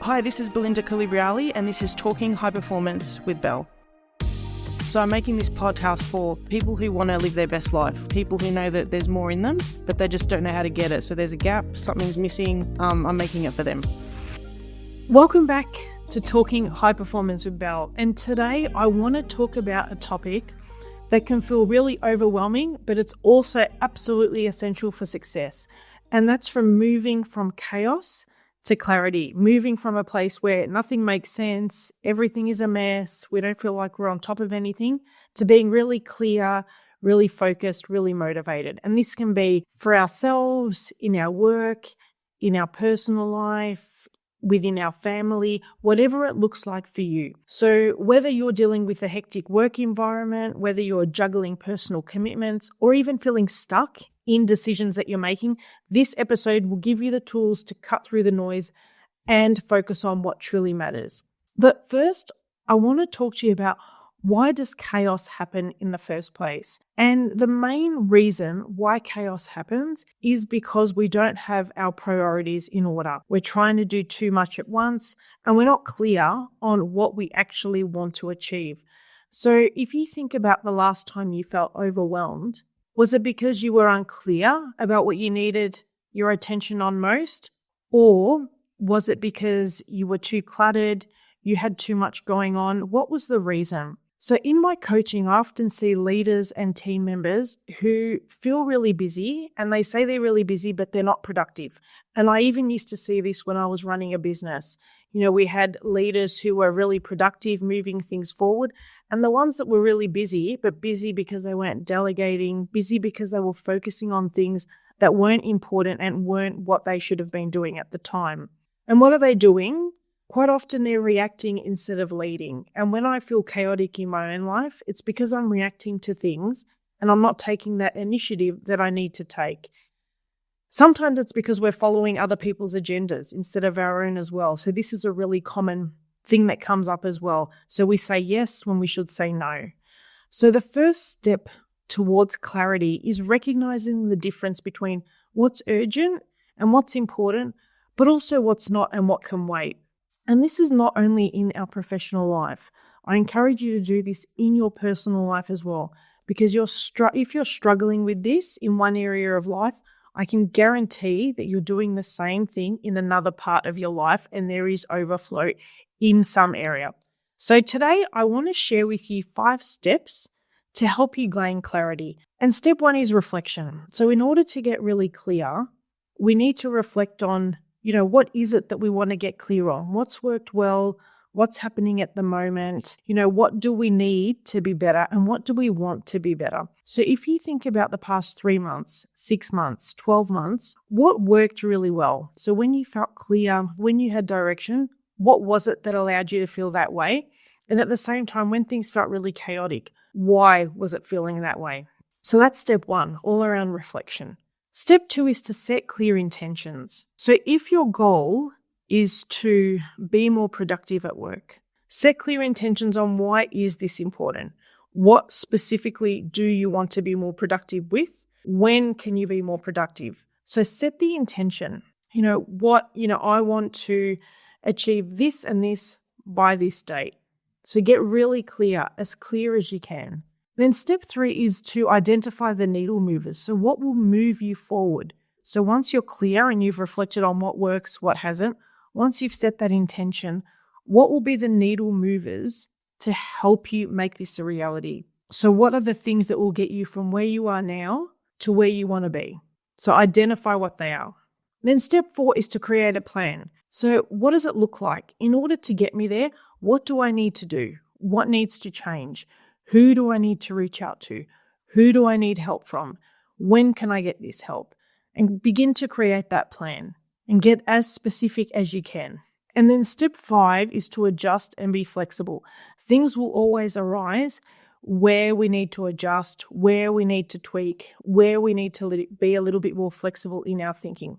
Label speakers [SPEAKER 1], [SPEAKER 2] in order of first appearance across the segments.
[SPEAKER 1] Hi, this is Belinda Colubriale, and this is Talking High Performance with Belle. So I'm making this podcast for people who want to live their best life, people who know that there's more in them, but they just don't know how to get it. So there's a gap, something's missing, I'm making it for them. Welcome back to Talking High Performance with Belle. And today I want to talk about a topic that can feel really overwhelming, but it's also absolutely essential for success. And that's from moving from chaos to clarity, moving from a place where nothing makes sense, everything is a mess, we don't feel like we're on top of anything, to being really clear, really focused, really motivated. And this can be for ourselves, in our work, in our personal life, within our family, whatever it looks like for you. So whether you're dealing with a hectic work environment, whether you're juggling personal commitments, or even feeling stuck in decisions that you're making, this episode will give you the tools to cut through the noise and focus on what truly matters. But first, I want to talk to you about why does chaos happen in the first place? And the main reason why chaos happens is because we don't have our priorities in order. We're trying to do too much at once, and we're not clear on what we actually want to achieve. So if you think about the last time you felt overwhelmed, was it because you were unclear about what you needed your attention on most? Or was it because you were too cluttered, you had too much going on? What was the reason? So in my coaching, I often see leaders and team members who feel really busy, and they say they're really busy, but they're not productive. And I even used to see this when I was running a business. You know, we had leaders who were really productive, moving things forward, and the ones that were really busy, but busy because they weren't delegating, busy because they were focusing on things that weren't important and weren't what they should have been doing at the time. And what are they doing? Quite often they're reacting instead of leading. And when I feel chaotic in my own life, it's because I'm reacting to things and I'm not taking that initiative that I need to take. Sometimes it's because we're following other people's agendas instead of our own as well. So this is a really common thing that comes up as well. So we say yes when we should say no. So the first step towards clarity is recognizing the difference between what's urgent and what's important, but also what's not and what can wait. And this is not only in our professional life. I encourage you to do this in your personal life as well, because if you're struggling with this in one area of life, I can guarantee that you're doing the same thing in another part of your life, and there is overflow in some area. So today I want to share with you 5 steps to help you gain clarity. And step 1 is reflection. So in order to get really clear, we need to reflect on what is it that we want to get clear on? What's worked well? What's happening at the moment? What do we need to be better and what do we want to be better? So if you think about the past 3 months, 6 months, 12 months, what worked really well? So when you felt clear, when you had direction, what was it that allowed you to feel that way? And at the same time, when things felt really chaotic, why was it feeling that way? So that's step 1, all around reflection. Step 2 is to set clear intentions. So if your goal is to be more productive at work, set clear intentions on why is this important? What specifically do you want to be more productive with? When can you be more productive? So set the intention. I want to achieve this and this by this date. So get really clear, as clear as you can. Then step 3 is to identify the needle movers. So what will move you forward? So once you're clear and you've reflected on what works, what hasn't, once you've set that intention, what will be the needle movers to help you make this a reality? So what are the things that will get you from where you are now to where you want to be? So identify what they are. Then step 4 is to create a plan. So what does it look like? In order to get me there, what do I need to do? What needs to change? Who do I need to reach out to? Who do I need help from? When can I get this help? And begin to create that plan and get as specific as you can. And then step 5 is to adjust and be flexible. Things will always arise where we need to adjust, where we need to tweak, where we need to be a little bit more flexible in our thinking.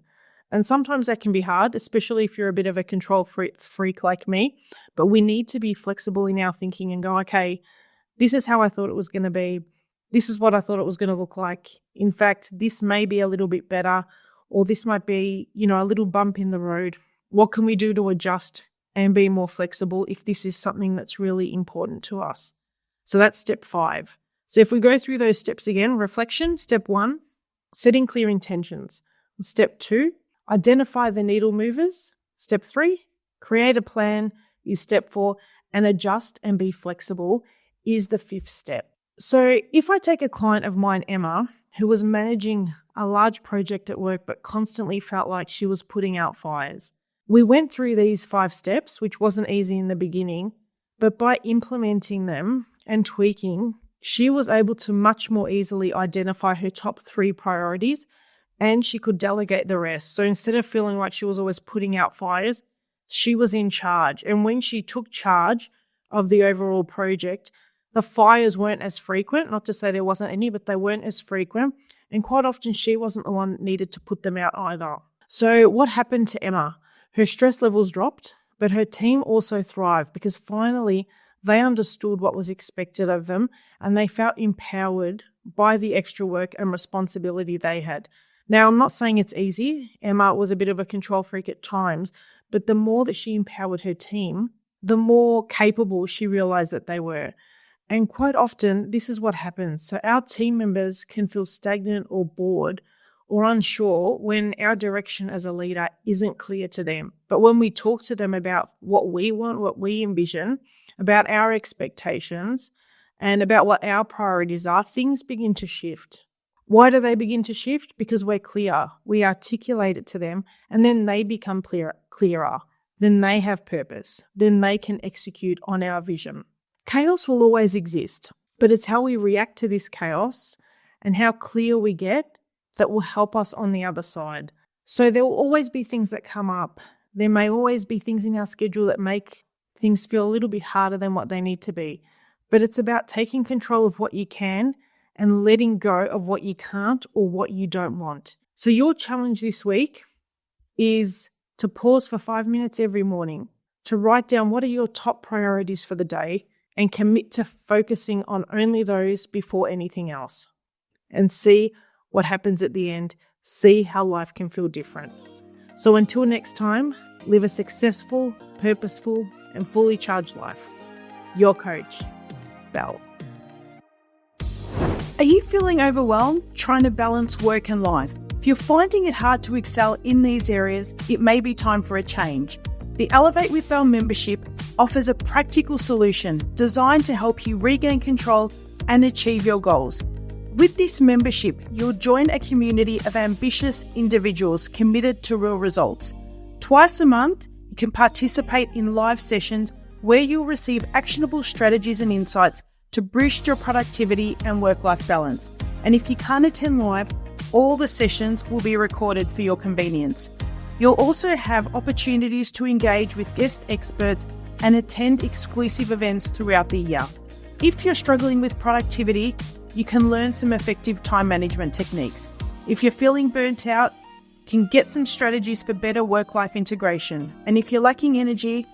[SPEAKER 1] And sometimes that can be hard, especially if you're a bit of a control freak like me. But we need to be flexible in our thinking and go, okay, this is how I thought it was going to be. This is what I thought it was going to look like. In fact, this may be a little bit better, or this might be, a little bump in the road. What can we do to adjust and be more flexible if this is something that's really important to us. So that's step 5. So if we go through those steps again, reflection, step 1, setting clear intentions. Step 2, identify the needle movers. Step 3, create a plan is step 4, and adjust and be flexible is the 5th step. So if I take a client of mine, Emma, who was managing a large project at work but constantly felt like she was putting out fires. We went through these 5 steps, which wasn't easy in the beginning, but by implementing them and tweaking, she was able to much more easily identify her top 3 priorities, and she could delegate the rest. So instead of feeling like she was always putting out fires, she was in charge. And when she took charge of the overall project, the fires weren't as frequent. Not to say there wasn't any, but they weren't as frequent. And quite often she wasn't the one that needed to put them out either. So what happened to Emma? Her stress levels dropped, but her team also thrived because finally they understood what was expected of them and they felt empowered by the extra work and responsibility they had. Now, I'm not saying it's easy. Emma was a bit of a control freak at times, but the more that she empowered her team, the more capable she realized that they were. And quite often, this is what happens. So our team members can feel stagnant or bored or unsure when our direction as a leader isn't clear to them. But when we talk to them about what we want, what we envision, about our expectations, and about what our priorities are, things begin to shift. Why do they begin to shift? Because we're clear. We articulate it to them, and then they become clearer. Then they have purpose. Then they can execute on our vision. Chaos will always exist, but it's how we react to this chaos and how clear we get that will help us on the other side. So there will always be things that come up. There may always be things in our schedule that make things feel a little bit harder than what they need to be. But it's about taking control of what you can and letting go of what you can't or what you don't want. So your challenge this week is to pause for 5 minutes every morning, to write down what are your top priorities for the day and commit to focusing on only those before anything else. And see what happens at the end. See how life can feel different. So until next time, live a successful, purposeful, and fully charged life. Your coach, Belle.
[SPEAKER 2] Are you feeling overwhelmed trying to balance work and life? If you're finding it hard to excel in these areas, it may be time for a change. The Elevate with Belle membership offers a practical solution designed to help you regain control and achieve your goals. With this membership, you'll join a community of ambitious individuals committed to real results. Twice a month, you can participate in live sessions where you'll receive actionable strategies and insights to boost your productivity and work-life balance. And if you can't attend live, all the sessions will be recorded for your convenience. You'll also have opportunities to engage with guest experts and attend exclusive events throughout the year. If you're struggling with productivity, you can learn some effective time management techniques. If you're feeling burnt out, you can get some strategies for better work-life integration. And if you're lacking energy,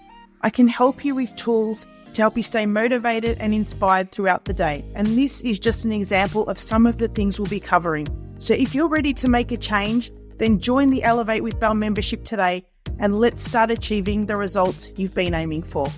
[SPEAKER 2] I can help you with tools to help you stay motivated and inspired throughout the day. And this is just an example of some of the things we'll be covering. So if you're ready to make a change, then join the Elevate with Belle membership today and let's start achieving the results you've been aiming for.